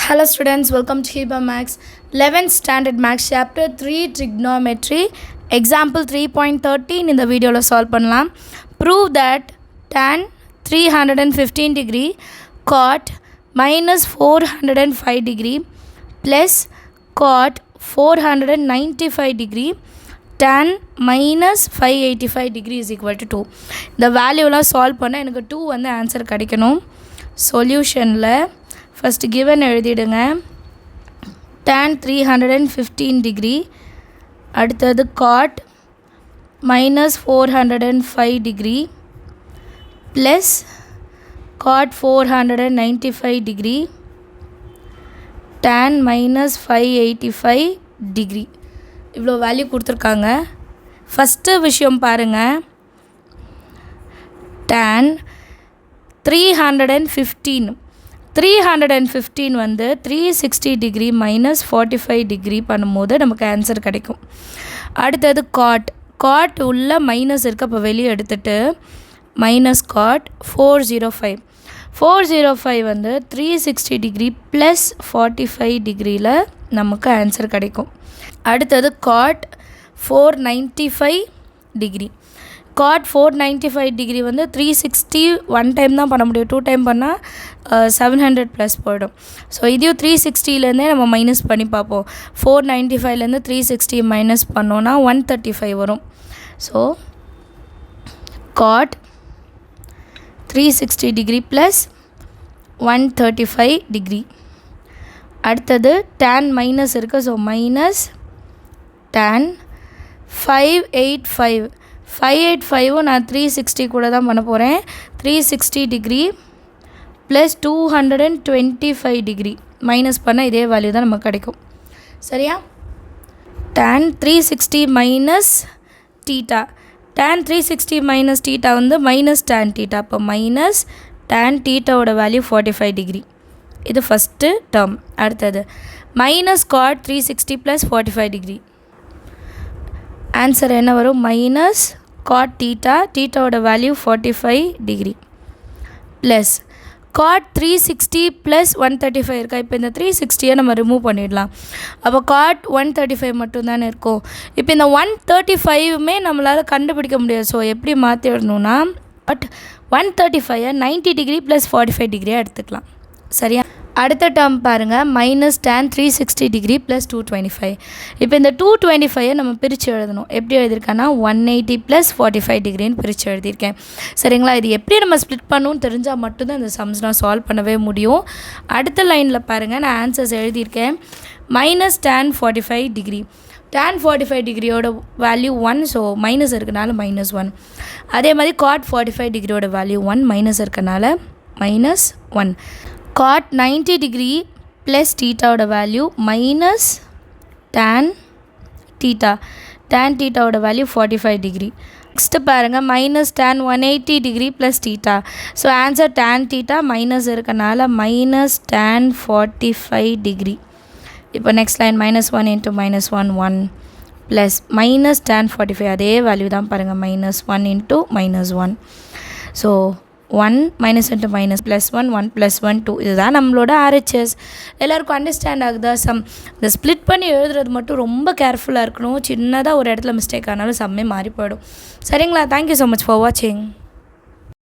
Hello students, welcome to Hiba Max 11th Standard Max Chapter 3 Trigonometry Example 3.13 in the video lo solve பண்ணலாம். Prove that tan 315 degree cot minus 405 degree plus cot 495 degree tan minus 585 degree is equal to 2. இந்த வேல்யூலாம் solve பண்ண எனக்கு 2 வந்து answer கிடைக்கணும். சொல்யூஷனில் first given எழுதிடுங்க. tan 315 degree, அடுத்தது cot minus 405 degree plus cot 495 degree tan minus 585 degree. இவ்வளோ value கொடுத்துருக்காங்க. First விஷயம் பாருங்கள், tan 315 வந்து 360 டிகிரி மைனஸ் 45 டிகிரி பண்ணும்போது நமக்கு ஆன்சர் கிடைக்கும். அடுத்தது காட் உள்ள மைனஸ் இருக்குது, அப்போ வெளியே எடுத்துகிட்டு மைனஸ் காட் 405 வந்து 360 டிகிரி ப்ளஸ் 45 டிகிரியில் நமக்கு ஆன்சர் கிடைக்கும். அடுத்தது காட் 495 டிகிரி. காட் 495 டிகிரி வந்து 360 ஒன் டைம் தான் பண்ண முடியும், 2 டைம் பண்ணால் 700 ப்ளஸ் போயிடும். ஸோ இதையும் 360லேருந்தே நம்ம மைனஸ் பண்ணி பார்ப்போம். 495லேருந்து 360 மைனஸ் பண்ணோன்னா 135 வரும். So cot 360 degree plus 135 degree. அடுத்தது tan மைனஸ் இருக்குது, ஸோ மைனஸ் tan 585 நான் 360 கூட தான் பண்ண போகிறேன். 360 டிகிரி ப்ளஸ் 225 டிகிரி மைனஸ் பண்ண இதே வேல்யூ தான் நமக்கு கிடைக்கும். சரியா? tan 360 minus theta, tan 360 minus theta வந்து மைனஸ் tan தீட்டா, அப்போ மைனஸ் tan தீட்டாவோட வேல்யூ 45 டிகிரி. இது ஃபஸ்ட்டு டேர்ம். அடுத்தது minus cot 360 plus 45 degree. Answer என்ன வரும்? மைனஸ் காட் தீட்டாவோட value 45 degree plus cot 360 plus 135 இருக்கா. இப்போ இந்த 360யை நம்ம ரிமூவ் பண்ணிடலாம். அப்போ காட் 135 மட்டும்தானே இருக்கும். இப்போ இந்த 135மே நம்மளால் கண்டுபிடிக்க முடியாது. ஸோ எப்படி மாற்றிடணும்னா பட் 135ஐ 90 டிகிரி ப்ளஸ் 45 டிகிரியாக எடுத்துக்கலாம். சரியா? அடுத்த டேர்ம் பாருங்கள், மைனஸ் tan 360 டிகிரி ப்ளஸ் 225. இப்போ இந்த 225ஐ நம்ம பிரித்து எழுதணும். எப்படி எழுதியிருக்கேன்னா 180 ப்ளஸ் 45 டிகிரின்னு பிரித்து எழுதியிருக்கேன். சரிங்களா? இது எப்படி நம்ம ஸ்ப்ளிட் பண்ணணும்னு தெரிஞ்சால் மட்டும்தான் இந்த சம்ஸ் நான் சால்வ் பண்ணவே முடியும். அடுத்த லைனில் பாருங்கள், நான் ஆன்சர்ஸ் எழுதியிருக்கேன். மைனஸ் tan 45 டிகிரி, tan 45 டிகிரியோட வேல்யூ 1, ஸோ மைனஸ் இருக்கனால மைனஸ் 1. அதே மாதிரி காட் 45 டிகிரியோட வேல்யூ 1, மைனஸ் இருக்கனால மைனஸ் 1. காட் 90 டிகிரி ப்ளஸ் தீட்டாவோட வேல்யூ மைனஸ் tan தீட்டாவோட வேல்யூ 45 டிகிரி. நெக்ஸ்ட்டு பாருங்கள், minus tan 180 degree plus theta. So answer tan theta minus இருக்கனால மைனஸ் tan 45 டிகிரி. இப்போ next line minus 1 into minus 1 plus minus tan 45 அதே value தான் பாருங்கள், minus 1 into minus 1. So 1 minus into minus plus 1 plus 1 2. இதுதான் நம்மளோட RHS. எல்லாருக்கும் understand ஆகுதா? இந்த ஸ்ப்ளிட் பண்ணி எழுதுறது மட்டும் ரொம்ப கேர்ஃபுல்லாக இருக்கணும். சின்னதாக ஒரு இடத்துல மிஸ்டேக் ஆனாலும் சம்மே மாறி போயிடும். சரிங்களா? தேங்க்யூ ஸோ மச் ஃபார் வாட்சிங்.